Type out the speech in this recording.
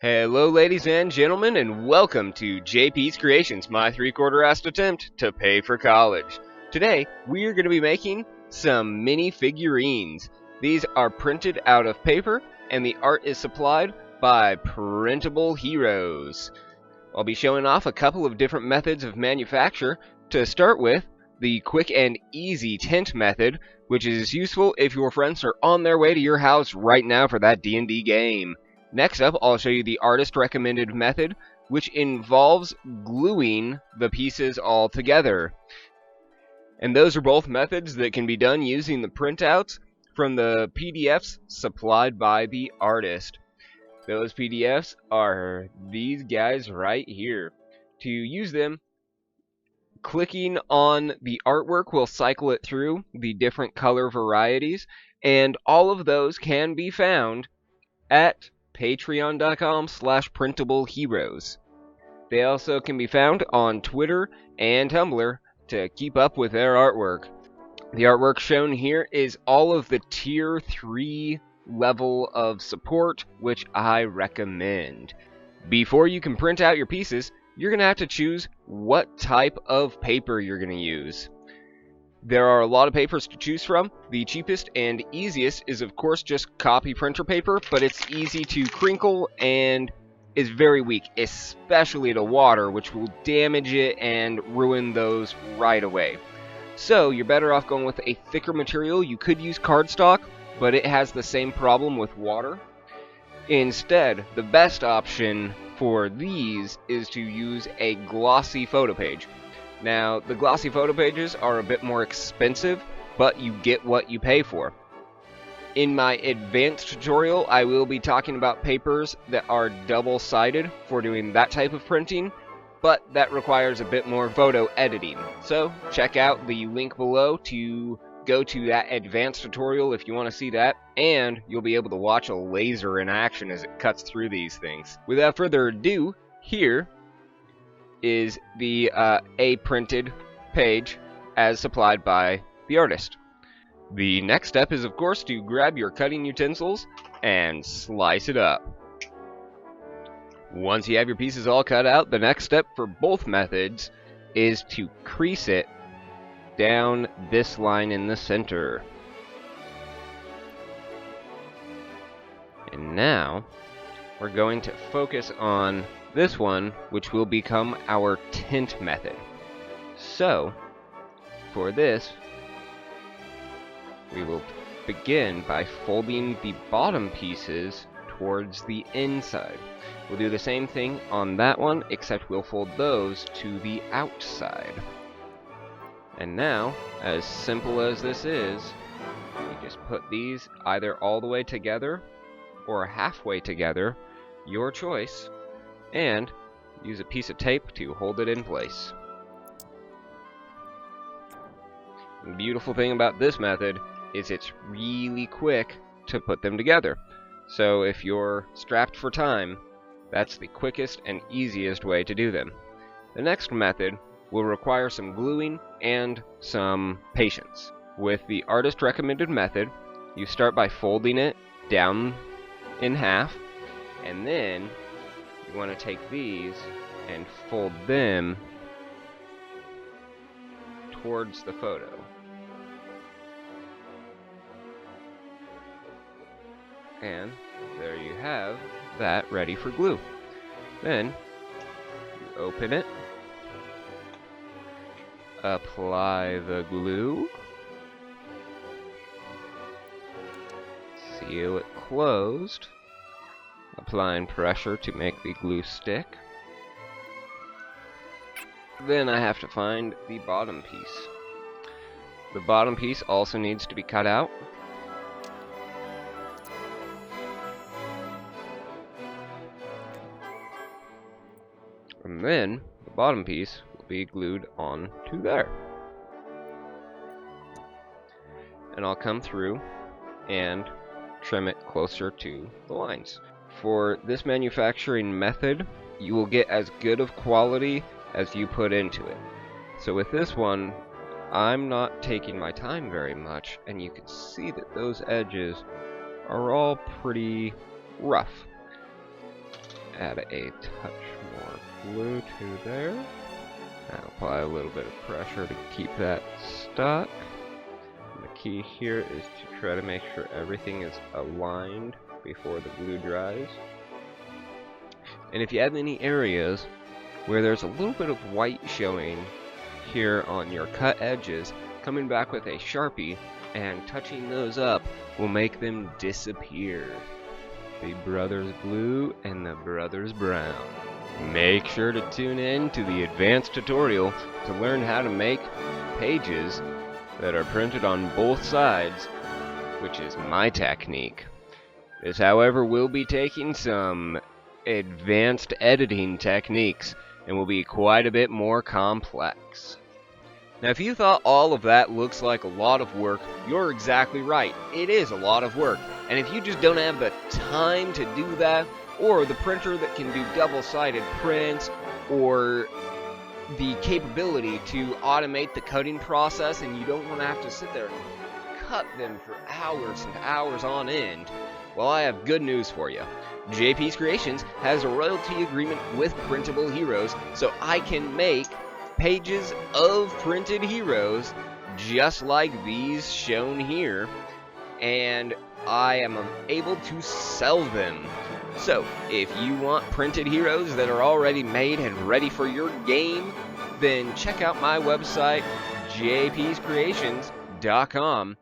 Hello ladies and gentlemen, and welcome to JPsCreations, my three-quarter-assed attempt to pay for college. Today, we are going to be making some mini figurines. These are printed out of paper, and the art is supplied by Printable Heroes. I'll be showing off a couple of different methods of manufacture. To start with, the quick and easy tint method, which is useful if your friends are on their way to your house right now for that D&D game. Next up, I'll show you the artist recommended method, which involves gluing the pieces all together. And those are both methods that can be done using the printouts from the PDFs supplied by the artist. Those PDFs are these guys right here. To use them, clicking on the artwork will cycle it through the different color varieties, and all of those can be found at patreon.com/printableheroes. They also can be found on Twitter and Tumblr to keep up with their artwork. The artwork shown here is all of the tier 3 level of support, which I recommend. Before you can print out your pieces, you're going to have to choose what type of paper you're going to use. There are a lot of papers to choose from. The cheapest and easiest is of course just copy printer paper, but it's easy to crinkle and is very weak, especially to water, which will damage it and ruin those right away. So you're better off going with a thicker material. You could use cardstock, but it has the same problem with water. Instead, the best option for these is to use a glossy photo page. Now, the glossy photo pages are a bit more expensive, but you get what you pay for. In my advanced tutorial, I will be talking about papers that are double-sided for doing that type of printing, but that requires a bit more photo editing. So, check out the link below to go to that advanced tutorial if you want to see that, and you'll be able to watch a laser in action as it cuts through these things. Without further ado, here is the a printed page as supplied by the artist. The next step is of course to grab your cutting utensils and slice it up. Once you have your pieces all cut out, the next step for both methods is to crease it down this line in the center. And now we're going to focus on this one, which will become our tint method. So, for this, we will begin by folding the bottom pieces towards the inside. We'll do the same thing on that one, except we'll fold those to the outside. And now, as simple as this is, you just put these either all the way together or halfway together, your choice, and use a piece of tape to hold it in place. The beautiful thing about this method is it's really quick to put them together. So if you're strapped for time, that's the quickest and easiest way to do them. The next method will require some gluing and some patience. With the artist recommended method, you start by folding it down in half, and then you want to take these and fold them towards the photo. And there you have that ready for glue. Then you open it, apply the glue, seal it closed, applying pressure to make the glue stick. Then I have to find the bottom piece. The bottom piece also needs to be cut out. And then the bottom piece will be glued on to there. And I'll come through and trim it closer to the lines. For this manufacturing method, you will get as good of quality as you put into it. So with this one, I'm not taking my time very much, and you can see that those edges are all pretty rough. add a touch more glue to there. I'll apply a little bit of pressure to keep that stuck. And the key here is to try to make sure everything is aligned before the glue dries. And if you have any areas where there's a little bit of white showing here on your cut edges, coming back with a Sharpie and touching those up will make them disappear. The brothers blue and the brothers brown. Make sure to tune in to the advanced tutorial to learn how to make pages that are printed on both sides, which is my technique. This, however, will be taking some advanced editing techniques and will be quite a bit more complex. Now, if you thought all of that looks like a lot of work, you're exactly right. It is a lot of work. And if you just don't have the time to do that, or the printer that can do double-sided prints, or the capability to automate the cutting process, and you don't want to have to sit there and cut them for hours and hours on end, well, I have good news for you. JPsCreations has a royalty agreement with Printable Heroes, so I can make pages of printed heroes just like these shown here, and I am able to sell them. So if you want printed heroes that are already made and ready for your game, then check out my website, JPsCreations.com,